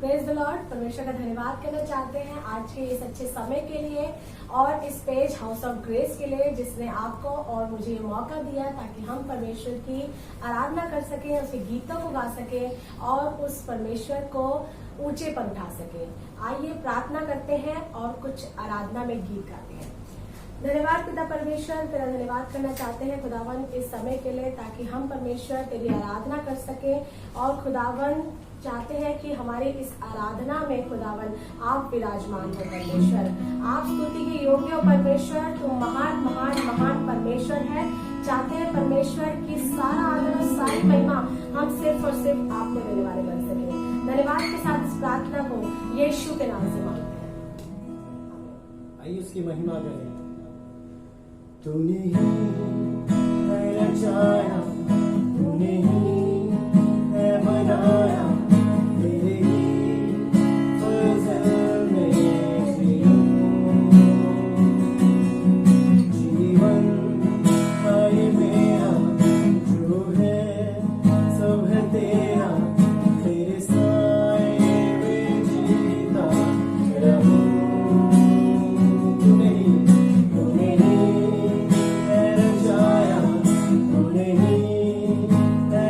Praise the Lord. परमेश्वर का धन्यवाद करना चाहते हैं आज के इस अच्छे समय के लिए और इस पेज हाउस ऑफ ग्रेस के लिए जिसने आपको और मुझे ये मौका दिया ताकि हम परमेश्वर की आराधना कर सकें, उसके गीतों को गा सकें और उस परमेश्वर को ऊंचे पर उठा सकें। आइए प्रार्थना करते हैं और कुछ आराधना में गीत गाते हैं। धन्यवाद पिता परमेश्वर, तेरा धन्यवाद करना चाहते हैं खुदावन इस समय के लिए ताकि हम परमेश्वर तेरी आराधना कर सके और खुदावन चाहते हैं कि हमारे इस आराधना में खुदावन आप विराजमान हो परमेश्वर। आप स्तुति के योग्य हो परमेश्वर, तुम महान महान महान परमेश्वर है। चाहते हैं परमेश्वर की सारा आदर सारी महिमा हम सिर्फ और सिर्फ आपको देने वाले बन सके। धन्यवाद के साथ इस प्रार्थना को यीशु के नाम से मांगते हैं। आइए उसकी महिमा करें। तूने ही है रचाया, तूने ही है बनाया, तेरे ही फजल में जियूं। जीवन है मेरा जो है सब है तेरा, तेरे साए में जीता रहूं। तूने ही है रचाया, तूने ही है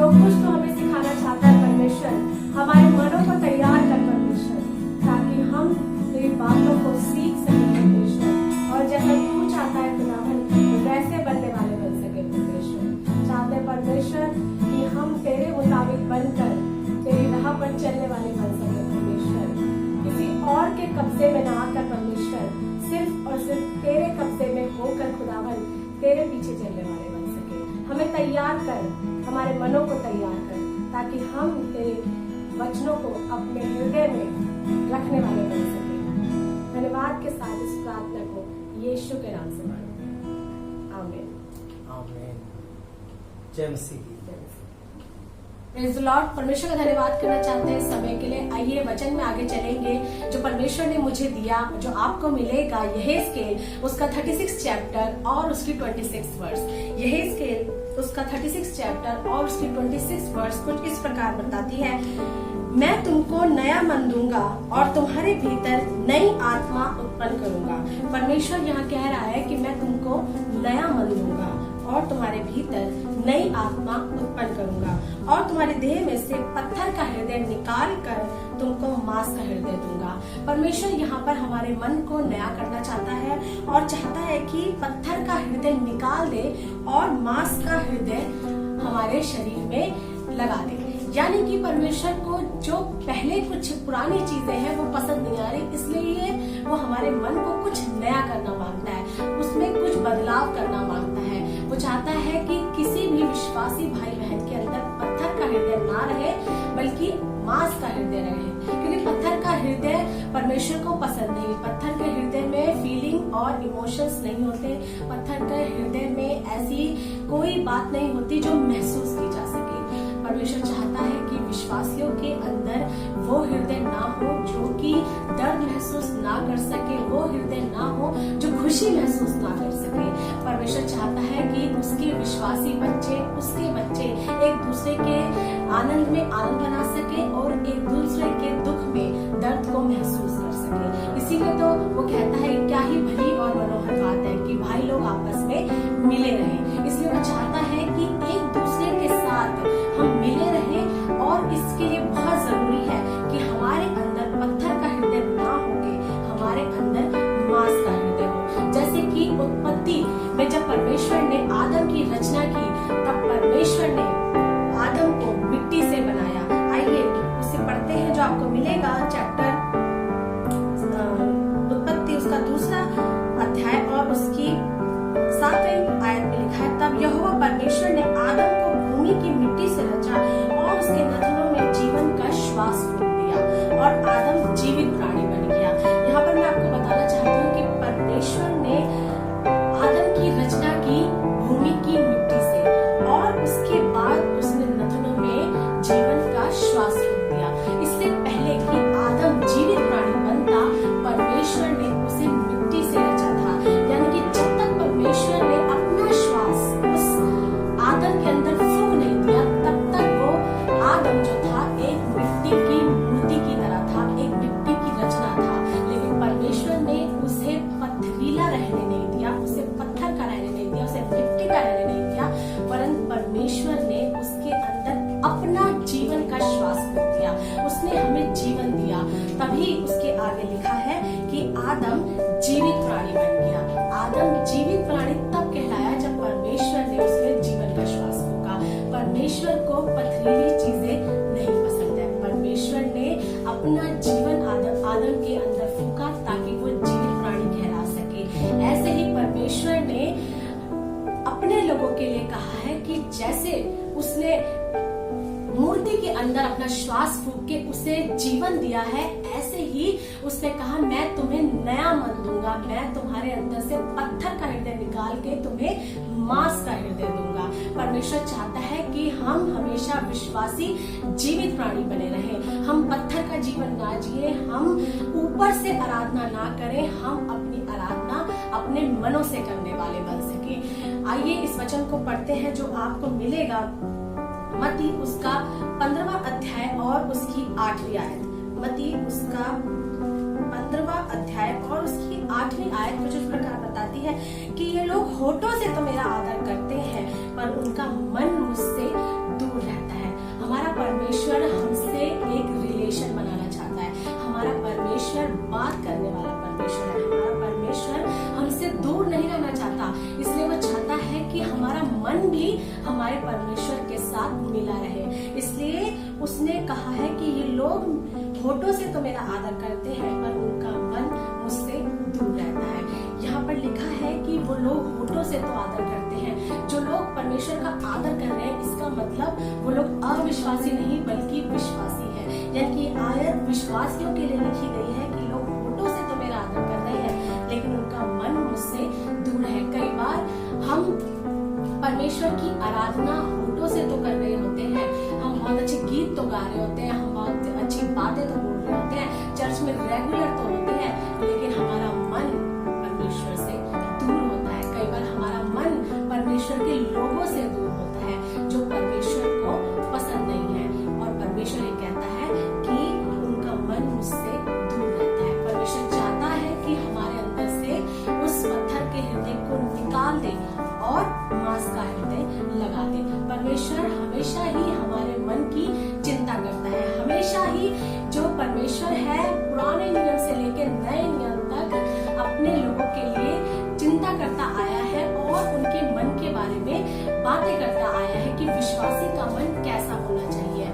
जो कुछ तो हमें सिखाना चाहता है परमेश्वर, हमारे मनों को तैयार कर परमेश्वर, ताकि हम तेरी बातों को सीख सके परमेश्वर, और जैसा तू चाहता है खुदावन वैसे बनने वाले बन सके परमेश्वर। चाहते हैं परमेश्वर कि हम तेरे मुताबिक बनकर तेरी राह पर चलने वाले बन सके परमेश्वर, किसी और के कब्जे में ना आकर परमेश्वर, सिर्फ और सिर्फ तेरे कब्जे में होकर खुदावन तेरे पीछे चलने वाले बन सके। हमें तैयार कर, हमारे मनों को तैयार कर, ताकि हम तेरे वचनों को अपने हृदय में रखने वाले बन सके। धन्यवाद के साथ इस प्रार्थना को यीशु के नाम से मांगो, आमीन। आमीन। जय मसीह की। Praise the Lord. परमेश्वर का धन्यवाद करना चाहते हैं समय के लिए। आइए वचन में आगे चलेंगे जो परमेश्वर ने मुझे दिया, जो आपको मिलेगा। यहेजकेल उसका 36 चैप्टर और उसकी 26 वर्स। यहेजकेल उसका 36 चैप्टर और उसकी 26 वर्स कुछ इस प्रकार बताती है, मैं तुमको नया मन दूंगा और तुम्हारे भीतर नई आत्मा उत्पन्न करूंगा। परमेश्वर यहाँ कह रहा है कि मैं तुमको नया मन दूंगा और तुम्हारे भीतर नई आत्मा उत्पन्न करूंगा, और तुम्हारे देह में से पत्थर का हृदय निकाल कर तुमको मांस का हृदय दूंगा। परमेश्वर यहाँ पर हमारे मन को नया करना चाहता है और चाहता है कि पत्थर का हृदय निकाल दे और मांस का हृदय हमारे शरीर में लगा दे। यानी कि परमेश्वर को जो पहले कुछ पुरानी चीजें हैं वो पसंद नहीं आ रही, इसलिए वो हमारे मन को कुछ नया करना मांगता है, उसमें कुछ बदलाव करना मांगता है। वो चाहता है कि किसी भी विश्वासी भाई बहन के अंदर पत्थर का हृदय ना रहे, बल्कि मांस का हृदय रहे, क्योंकि पत्थर का हृदय परमेश्वर को पसंद नहीं। पत्थर के हृदय में फीलिंग और इमोशंस नहीं होते। पत्थर के हृदय में ऐसी कोई बात नहीं होती जो महसूस की जा सके। परमेश्वर चाहता है कि विश्वासियों के अंदर वो हृदय ना हो जो कि दर्द महसूस ना कर सके, वो हृदय ना हो जो खुशी महसूस ना कर सके। परमेश्वर चाहता है कि उसके विश्वासी बच्चे, उसके बच्चे एक दूसरे के आनंद में आनंद बना सके और एक दूसरे के दुख में दर्द को महसूस कर सके। इसीलिए तो वो कहता है क्या ही भली और मनोहर बात है कि भाई लोग आपस में मिले रहें। इसलिए वो चाहता है कि एक दूसरे के साथ हम मिले रहें, और इसके लिए बहुत जरूरी है कि हमारे अंदर पत्थर का हृदय ना होके हमारे अंदर मांस का हृदय हो। जैसे कि उत्पत्ति में जब परमेश्वर ने आदम की रचना की, तब परमेश्वर ने आदम को मिट्टी से बनाया। आइए उसे पढ़ते हैं जो आपको मिलेगा चैप्टर उत्पत्ति उसका 2 अध्याय और उसकी 7वीं आयत में लिखा है, तब यहोवा परमेश्वर ने आदम को भूमि की मिट्टी से रचा और उसके नथनों में जीवन का श्वास फूंक दिया और आदम जीवित प्राणी बन गया। यहाँ पर मैं आपको बताना चाहती हूँ कि परमेश्वर ने आदम की रचना की भूमि की मिट्टी से, और उसके बाद उसने नथनों में जीवन का श्वास फूंक दिया। इससे पहले कि आदम जीवित प्राणी बनता, परमेश्वर ने उसे मिट्टी से रचा था। यानी कि जब तक परमेश्वर ने अपना श्वास उस आदम के अंदर फूंक नहीं दिया, तब तक वो आदम जो था एक मिट्टी की मूर्ति की तरह था, एक मिट्टी की रचना था। लेकिन परमेश्वर ने उसे पथरीला रहने नहीं दिया, उसे पत्थर का रहने नहीं दिया, उसे मिट्टी का रहने नहीं दिया, परंतु परमेश्वर ने उसके अंदर अपना जीवन का श्वास फूंक दिया। उसने हमें जीवन दिया। तभी उसके आगे लिखा है कि आदम जीवित प्राणी बन गया। आदम जीवित प्राणी तब कहलाया जब परमेश्वर ने उसमें जीवन का श्वास फूंका। परमेश्वर को पथरीली चीजें नहीं पसंद है। परमेश्वर ने अपना जीवन आदम के अंदर फूंका ताकि वो जीवित प्राणी कहला सके। ऐसे ही परमेश्वर ने अपने लोगों के लिए कहा है कि जैसे उसने मूर्ति के अंदर अपना श्वास फूंक के उसे जीवन दिया है, ऐसे ही उसने कहा मैं तुम्हें नया मन दूंगा, मैं तुम्हारे अंदर से पत्थर का हृदय निकाल के तुम्हें मांस का हृदय दूंगा। परमेश्वर चाहता है कि हम हमेशा विश्वासी जीवित प्राणी बने रहें। हम पत्थर का जीवन ना जिए, हम ऊपर से आराधना ना करें, हम अपनी आराधना अपने मनों से करने वाले बन सके। आइए इस वचन को पढ़ते हैं जो आपको मिलेगा मत्ती उसका 15वां अध्याय और उसकी 8वीं आयत। मत्ती उसका 15वां अध्याय और उसकी 8वीं आयत कुछ इस प्रकार बताती है कि ये लोग होठों से तो मेरा आदर करते हैं, पर उनका मन मुझसे दूर रहता है। परमेश्वर के साथ मिला रहे। इसलिए उसने कहा है कि ये लोग होठों से तो मेरा आदर करते हैं पर उनका मन मुझसे दूर रहता है। यहाँ पर लिखा है कि वो लोग होठों से तो आदर करते हैं। जो लोग परमेश्वर का आदर कर रहे हैं, इसका मतलब वो लोग अविश्वासी नहीं बल्कि विश्वासी है। यानी कि आयत विश्वासियों के लिए लिखी गई है कि लोग होठों से तो मेरा आदर कर रहे हैं लेकिन उनका मन मुझसे दूर है। कई बार हम परमेश्वर की आराधना होठों से तो कर रहे होते हैं, हम बहुत अच्छे गीत तो गा रहे होते हैं, हम बहुत अच्छी बातें तो बोल रहे होते हैं, चर्च में रेगुलर तो होते हैं, लेकिन हमारा मन परमेश्वर से दूर होता है। कई बार हमारा मन परमेश्वर के लोगों से दूर होता है जो परमेश्वर को पसंद नहीं है। और परमेश्वर ये कहता है कि उनका मन मुझसे दूर रहता है। परमेश्वर चाहता है कि हमारे अंदर से उस पत्थर के हृदय को निकाल दे और मांस का हृदय लगा दे। परमेश्वर हमेशा ही हमारे मन की चिंता करता है। हमेशा ही जो परमेश्वर है पुराने नियम से लेकर नए नियम तक अपने लोगों के लिए चिंता करता आया है और उनके मन के बारे में बातें करता आया है कि विश्वासी का मन कैसा होना चाहिए।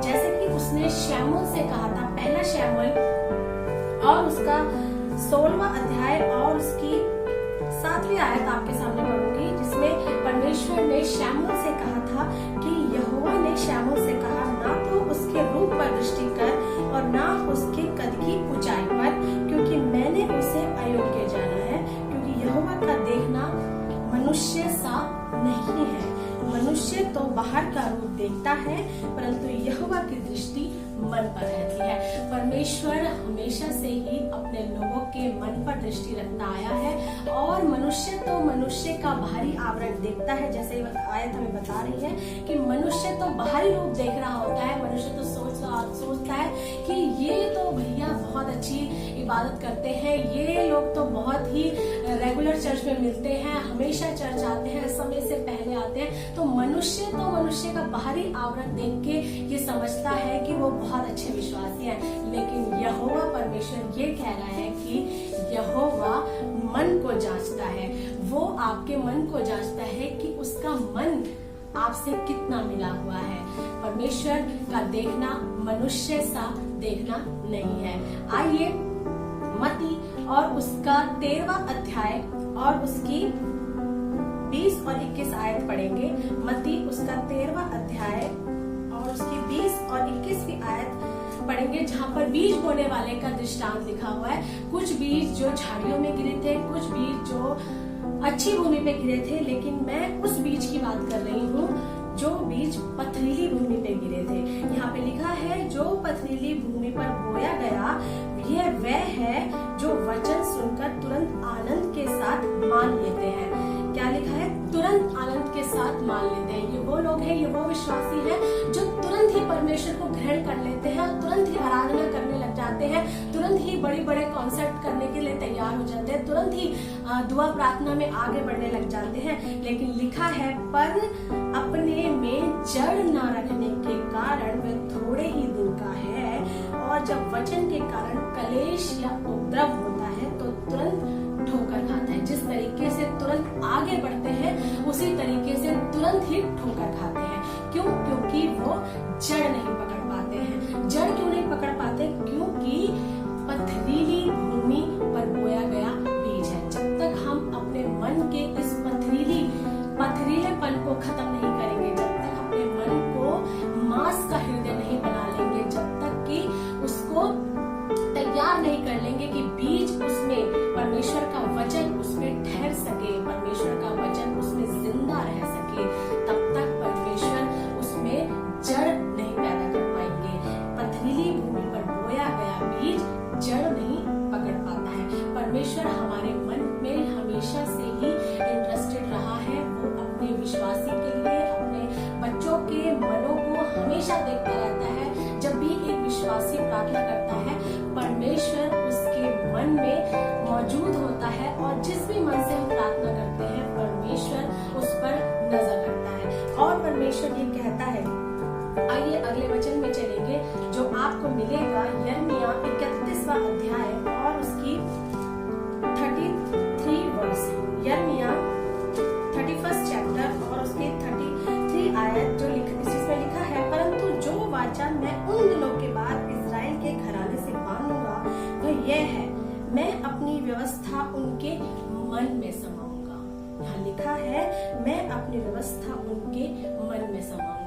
जैसे कि उसने शमूएल से कहा था, पहला शमूएल और उसका 16वां अध्याय और उसकी 7वीं आयत आपके सामने पढ़ूंगी, जिसमें परमेश्वर ने शमूएल से कहा था कि यहोवा ने शमूएल से कहा, ना तो उसके रूप पर दृष्टि कर और ना उसके कद की ऊंचाई पर, क्योंकि मैंने उसे अयोग्य जाना है। क्योंकि यहोवा का देखना मनुष्य सा नहीं है। मनुष्य तो बाहर का रूप देखता है परंतु यहोवा की दृष्टि मन पर रहती है। परमेश्वर हमेशा से ही अपने लोगों के मन पर दृष्टि रखता आया है और मनुष्य तो मनुष्य का बाहरी आवरण देखता है। जैसे ये आयत हमें बता रही है कि मनुष्य तो बाहरी रूप देख रहा होता है, मनुष्य तो सोचता है कि ये तो भैया बहुत अच्छी इबादत करते हैं, ये लोग तो बहुत ही रेगुलर चर्च में मिलते हैं, हमेशा चर्च आते हैं, समय से पहले आते हैं। तो मनुष्य का बाहरी आवरण देख के ये समझता है कि वो बहुत अच्छे विश्वासी हैं। लेकिन यहोवा परमेश्वर ये कह रहा है कि यहोवा मन को जांचता है। वो आपके मन को जांचता है कि उसका मन आपसे कितना मिला हुआ है। परमेश्वर का देखना मनुष्य सा देखना नहीं है। आइए मत्ती और उसका 13वां अध्याय और उसकी 20 और 21 आयत पढ़ेंगे। मत्ती उसका 13वां अध्याय और उसकी 20 और 21वीं आयत पढ़ेंगे, जहाँ पर बीज बोने वाले का दृष्टांत लिखा हुआ है। कुछ बीज जो झाड़ियों में गिरे थे, कुछ बीज जो अच्छी भूमि पे गिरे थे, लेकिन मैं उस बीज की बात कर रही हूँ जो बीज पथरीली भूमि पे गिरे थे। यहाँ पे लिखा है जो पथरीली भूमि पर बोया गया यह वह है जो वचन सुनकर तुरंत आनंद के साथ मान लेते हैं। क्या लिखा है? तुरंत आनंद के साथ मान लेते हैं। ये वो लोग हैं, ये वो विश्वासी हैं जो तुरंत ही परमेश्वर को ग्रहण कर लेते हैं और तुरंत ही आराधना करने लग जाते हैं, तुरंत ही बड़े बड़े कॉन्सर्ट करने के लिए तैयार हो जाते हैं, तुरंत ही दुआ प्रार्थना में आगे बढ़ने लग जाते हैं। लेकिन लिखा है पर अपने में जड़ न रखने के कारण वह थोड़े ही दिन का है और जब वचन के कारण कलेश या उपद्रव होता है तो तुरंत ठोकर खाता है। जिस तरीके से तुरंत आगे बढ़ते हैं उसी तरीके से तुरंत ही ठोकर खाते हैं। क्यों? क्योंकि वो जड़ नहीं पकड़ पाते हैं। जड़ क्यों नहीं पकड़ पाते? क्योंकि पथरीली भूमि पर बोया गया बीज है। जब तक हम अपने मन के इस पथरीलेपन को खत्म नहीं करेंगे, जब तक अपने मन को मांस का हृदय नहीं बना लेंगे, जब तक कि उसको तैयार नहीं कर लेंगे कि बीज उसमें परमेश्वर का वचन उसमें ठहर सके, परमेश्वर का वचन उसमें जिंदा रह सके, तब तक परमेश्वर उसमें जड़ नहीं पैदा कर पाएंगे। पथरीली भूमि पर बोया गया बीज जड़ नहीं पकड़ पाता है। परमेश्वर हमारे मन में हमेशा से ही इंटरेस्टेड रहा है। वो अपने विश्वासी के लिए, अपने बच्चों के मनों को हमेशा देखता रहता है। जब भी एक विश्वासी प्रार्थना करता है परमेश्वर उसके मन में मौजूद होता है और जिस भी मन से हम प्रार्थना करते हैं परमेश्वर उस पर नजर रखता है। और परमेश्वर ये कहता है, आइए अगले वचन में चलेंगे जो आपको मिलेगा यिर्मयाह 31वां अध्याय और उसकी 33 वर्स। यिर्मयाह 31st चैप्टर और उसके 33 उनके मन में समाऊंगा। यहाँ लिखा है मैं अपनी व्यवस्था उनके मन में समाऊंगा।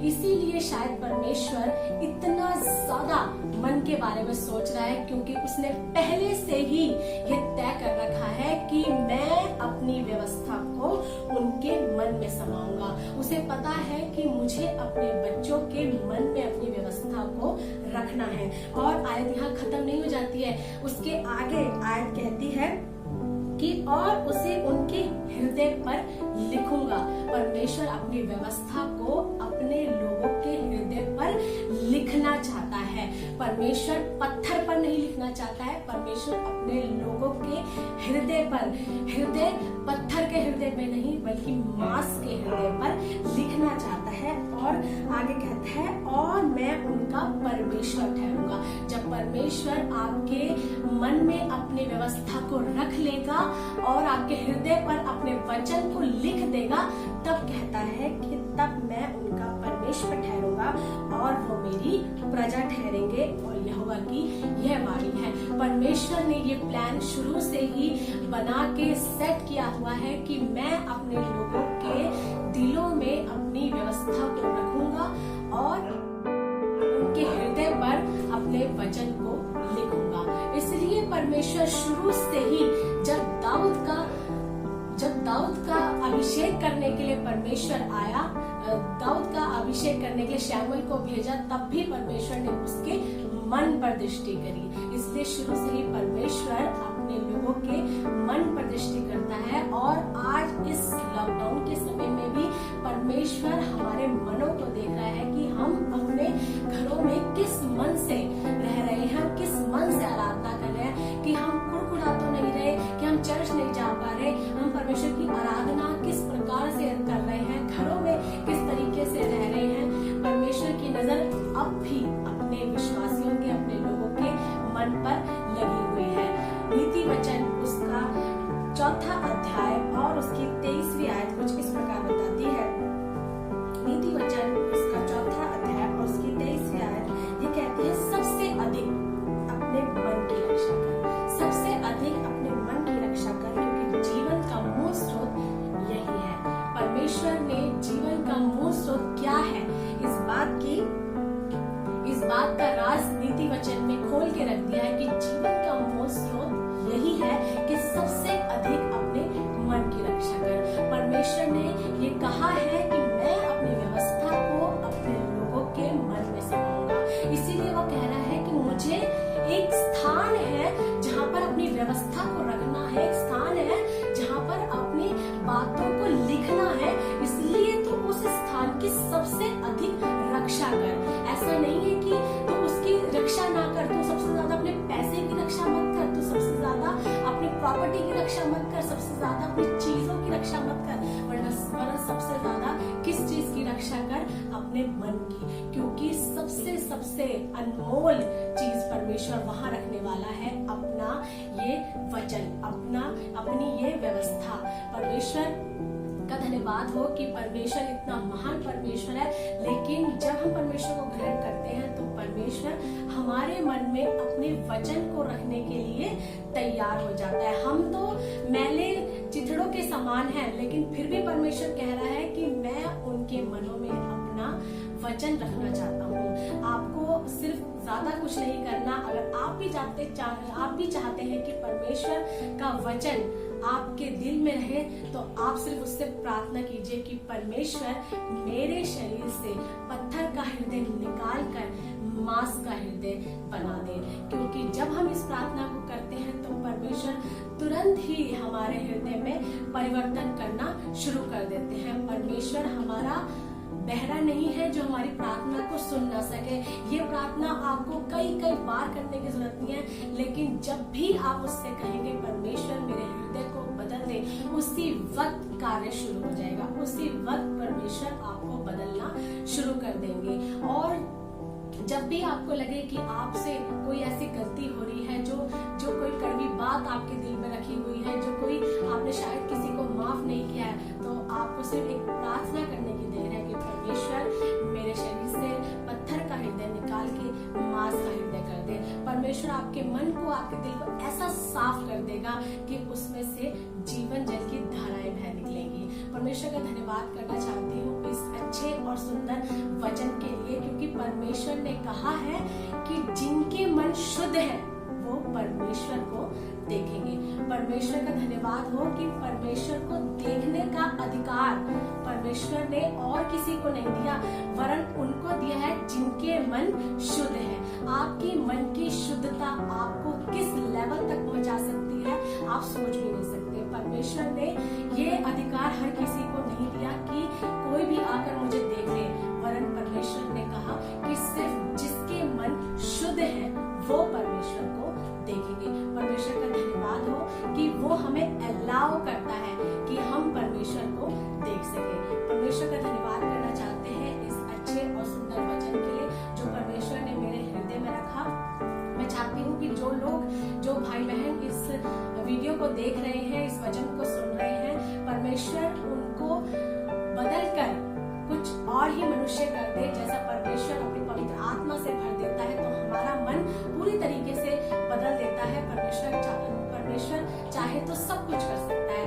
इसीलिए शायद परमेश्वर इतना ज्यादा मन के बारे में सोच रहा है, क्योंकि उसने पहले से ही ये तय कर रखा है कि मैं अपनी व्यवस्था को उनके मन में समाऊंगा। उसे पता है कि मुझे अपने बच्चों के मन में अपनी व्यवस्था को रखना है। और आयत यहाँ खत्म नहीं हो जाती है, उसके आगे आयत कहती है कि और उसे उनके हृदय पर लिखूंगा। परमेश्वर अपनी व्यवस्था को अपने लोगों के हृदय पर लिखना चाहता है। परमेश्वर पत्थर पर नहीं लिखना चाहता है, परमेश्वर अपने लोगों के हृदय पर, हृदय पत्थर के हृदय में नहीं बल्कि मांस के हृदय पर लिखना चाहता है। और आगे कहता है और मैं उनका परमेश्वर ठहरूंगा। जब परमेश्वर आपके मन में अपनी व्यवस्था को रख लेगा और आपके हृदय पर अपने वचन को लिख देगा, तब कहता है कि तब मैं उनका परमेश्वर ठहरूंगा और वो मेरी प्रजा ठहरेंगे। और यहोवा की यह वाणी है। परमेश्वर ने ये प्लान शुरू से ही बना के सेट किया हुआ है कि मैं अपने लोगों के दिलों में अपनी व्यवस्था को रखूंगा और उनके हृदय पर अपने वचन को लिखूंगा। इसलिए परमेश्वर शुरू से ही जब दाऊद का अभिषेक करने के लिए परमेश्वर आया, दाऊद का अभिषेक करने के लिए शमूएल को भेजा, तब भी परमेश्वर ने उसके मन पर दृष्टि करी। इसलिए शुरू से ही परमेश्वर अपने लोगों के मन पर दृष्टि करता है। और आज इस लॉकडाउन के समय में भी परमेश्वर हमारे मनों को देख रहा है कि हम अपने घरों में किस मन से रह रहे हैं, किस मन से आराधना कर रहे हैं, कि हम कुड़कुड़ा तो नहीं रहे, कि हम चर्च नहीं जा पा रहे, हम परमेश्वर की आराधना किस प्रकार से कर रहे हैं, घरों में किस तरीके से रह रहे हैं। परमेश्वर की नजर अब भी अपने विश्वासियों के, अपने लोगों के मन पर लगी हुई है। नीति वचन उसका 4 अध्याय और उसकी 23वीं आयत कुछ इस प्रकार बताती है। नीति वचन उसका 4 अध्याय और उसकी 23वीं आयत ये कहती है सबसे अधिक अपने मन की रक्षा कर, सबसे अधिक अपने मन की रक्षा कर, क्योंकि जीवन का मूल स्रोत यही है। परमेश्वर ने जीवन का मूल स्रोत क्या है, इस बात का राज नीति वचन में खोल के रख दिया है कि जीवन का मूल स्रोत यही है कि सबसे अधिक अपने मन की रक्षा कर। परमेश्वर ने ये कहा है कि मैं अपनी व्यवस्था को अपने लोगों के मन में समाऊंगा। इसीलिए वो कह रहा है कि मुझे एक स्थान है जहाँ पर अपनी व्यवस्था को रखना है, एक स्थान है जहाँ पर अपनी बातों को लिखना है। इसलिए तो उस स्थान की सबसे अधिक रक्षा कर। ऐसा नहीं है कि तू उसकी रक्षा ना कर, तू सबसे ज्यादा अपने पैसे की रक्षा मत कर, तू सबसे ज्यादा अपनी प्रॉपर्टी की रक्षा मत कर, सबसे ज्यादा अपनी चीजों की रक्षा मत कर, वरना सबसे ज्यादा किस चीज की रक्षा कर? अपने मन की, क्योंकि सबसे अनमोल चीज परमेश्वर वहां रखने वाला है अपना ये वचन, अपनी ये व्यवस्था। परमेश्वर का धन्यवाद हो कि परमेश्वर इतना महान परमेश्वर है। लेकिन जब हम परमेश्वर को ग्रहण करते हैं तो परमेश्वर हमारे मन में अपने वचन को रखने के लिए तैयार हो जाता है। हम तो मैले चिथड़ों के समान हैं, लेकिन फिर भी परमेश्वर कह रहा है कि मैं उनके मनों में अपना वचन रखना चाहता हूँ। आपको सिर्फ ज्यादा कुछ नहीं करना। अगर आप भी चाहते हैं कि परमेश्वर का वचन आपके दिल में रहे, तो आप सिर्फ उससे प्रार्थना कीजिए कि परमेश्वर मेरे शरीर से पत्थर का हृदय निकाल कर मांस का हृदय बना दे। क्योंकि जब हम इस प्रार्थना को करते हैं तो परमेश्वर तुरंत ही हमारे हृदय में परिवर्तन करना शुरू कर देते हैं। परमेश्वर हमारा बहरा नहीं है जो हमारी प्रार्थना को सुन ना सके। ये प्रार्थना आपको कई बार करने की जरूरत नहीं है, लेकिन जब भी आप उससे कहेंगे परमेश्वर मेरे हृदय को बदल दे, उसी वक्त कार्य शुरू हो जाएगा। उसी वक्त परमेश्वर आपको बदलना शुरू कर देंगे। और जब भी आपको लगे कि आपसे कोई ऐसी गलती हो रही है, जो कोई कड़वी बात आपके दिल में रखी हुई है, जो कोई आपने शायद किसी को माफ नहीं किया है, तो आपको सिर्फ एक प्रार्थना करने की देर है कि परमेश्वर मेरे शरीर से पत्थर का हृदय निकाल के मांस का हृदय कर दे। परमेश्वर परमेश्वर आपके मन को, आपके दिल को ऐसा साफ कर देगा कि उसमें से जीवन जल की धाराएं बह निकलेंगी। परमेश्वर का धन्यवाद करना चाहती हूँ इस अच्छे और सुंदर वचन के लिए, क्योंकि परमेश्वर ने कहा है कि जिनके मन शुद्ध है वो परमेश्वर को देखेंगे। परमेश्वर का धन्यवाद हो कि परमेश्वर को देखने का अधिकार परमेश्वर ने और किसी को नहीं दिया, वरन उनको दिया है जिनके मन शुद्ध है। आपकी मन की शुद्धता आपको किस लेवल तक पहुंचा सकती है आप सोच भी नहीं सकते। परमेश्वर ने ये अधिकार हर किसी को नहीं दिया कि कोई भी आकर मुझे देख ले, वरन परमेश्वर ने कहा कि सिर्फ जिसके मन शुद्ध है वो परमेश्वर को देखेंगे। परमेश्वर का धन्यवाद हो कि वो हमें अलाउ करता है कि हम परमेश्वर को देख सके। परमेश्वर का धन्यवाद करना चाहते हैं इस अच्छे और सुंदर वचन के लिए जो परमेश्वर ने मेरे हृदय में रखा। मैं चाहती हूँ कि जो लोग, जो भाई बहन इस वीडियो को देख रहे हैं, इस वचन को सुन रहे हैं, परमेश्वर उनको बदल कर कुछ और ही मनुष्य कर दे। जैसा परमेश्वर अपनी पवित्र आत्मा से भर देता है तो हमारा मन पूरी तरीके से बदल देता है। परमेश्वर चाहे तो सब कुछ कर सकता है।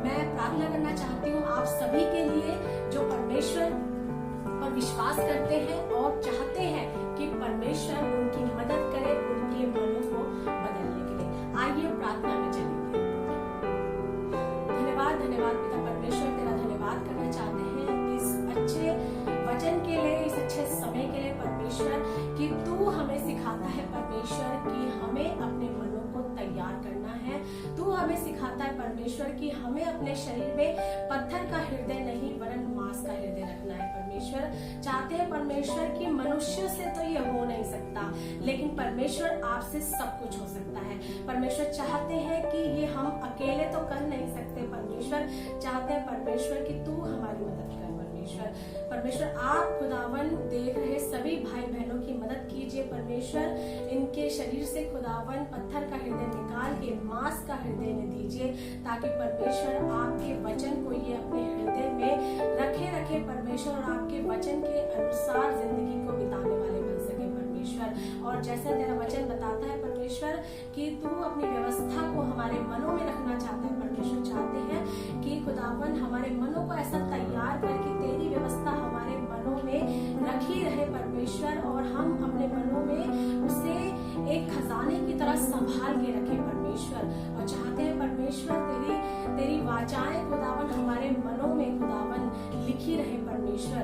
मैं प्रार्थना करना चाहती हूँ आप सभी के लिए जो परमेश्वर पर विश्वास करते हैं और चाहते हैं कि परमेश्वर उनकी मदद करे उनके मनों को बदलने के लिए। आइए प्रार्थना में चलेंगे। धन्यवाद पिता परमेश्वर, तेरा धन्यवाद करना चाहते हैं इस अच्छे वचन के लिए, इस अच्छे समय के लिए परमेश्वर, कि तू हमें सिखाता है परमेश्वर कि हमें अपने मनों को तैयार करना है। तू हमें सिखाता है परमेश्वर कि हमें अपने शरीर में पत्थर का हृदय नहीं वरन मांस का हृदय रखना है। परमेश्वर चाहते हैं परमेश्वर कि मनुष्य से तो ये हो नहीं सकता, लेकिन परमेश्वर आपसे सब कुछ हो सकता है। परमेश्वर चाहते हैं कि ये हम अकेले तो कर नहीं सकते। परमेश्वर चाहते हैं परमेश्वर कि तू हमारी मदद कर। परमेश्वर आप खुदावन देख रहे सभी भाई बहनों की मदद कीजिए। परमेश्वर इनके शरीर से खुदावन पत्थर का हृदय निकाल के मांस का हृदय में दीजिए, ताकि परमेश्वर आपके वचन को ये अपने हृदय में रखे परमेश्वर, और आपके वचन के अनुसार जिंदगी को बिताने वाले बन सके परमेश्वर। और जैसा तेरा वचन बताता है परमेश्वर कि तू अपनी व्यवस्था को हमारे मनों में रखना चाहते हैं। परमेश्वर चाहते हैं कि खुदावन हमारे मनों को ऐसा तैयार करके तेरी व्यवस्था हमारे मनों में रखी रहे परमेश्वर, और हम अपने मनों में उसे एक खजाने की तरह संभाल के रखें परमेश्वर। और चाहते हैं परमेश्वर तेरी वाचाएं खुदावन हमारे मनों में खुदावन लिखी रहे परमेश्वर,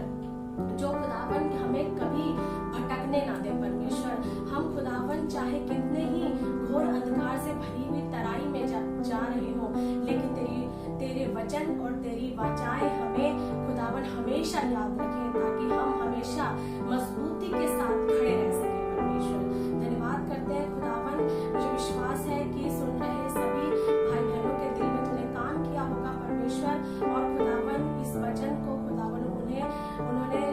जो खुदावन हमें कभी भटकने ना दे परमेश्वर। हम खुदावन चाहे कितने ही घोर अंधकार से भरी हुई तराई में जा रहे हो, लेकिन तेरे वचन और तेरी वाचाएं हमें खुदावन हमेशा याद रखें, ताकि हम हमेशा मजबूती के साथ खड़े रह सके परमेश्वर। धन्यवाद करते हैं खुदावन। मुझे विश्वास है कि सुन रहे सभी भाई बहनों के दिल में तूने काम किया होगा परमेश्वर, और खुदावन इस वचन को खुदावन उन्होंने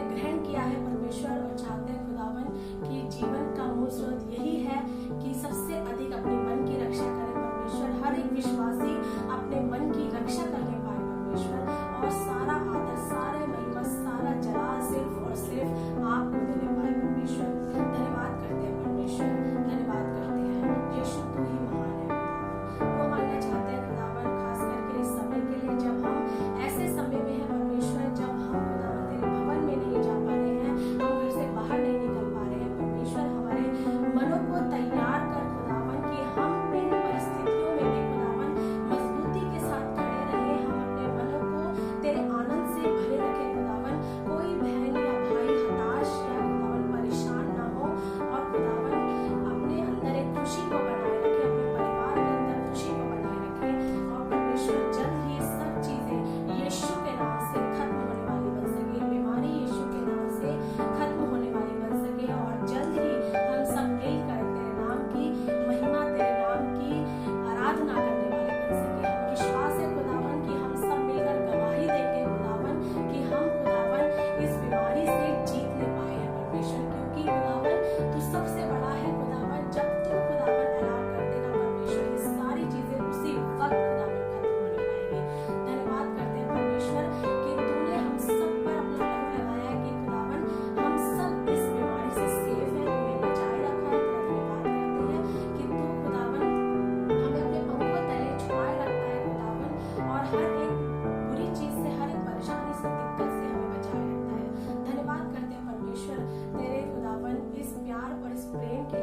ग्रहण किया है परमेश्वर, और चाहते हैं खुदावन कि जीवन का मूल स्रोत यही है कि सबसे अधिक अपने मन की रक्षा करें परमेश्वर। हर एक विश्वासी अपने मन की रक्षा करने पाए परमेश्वर, और सारा आदर, सारे महिमा, सारा जलाल सिर्फ और सिर्फ आपको प्रेम के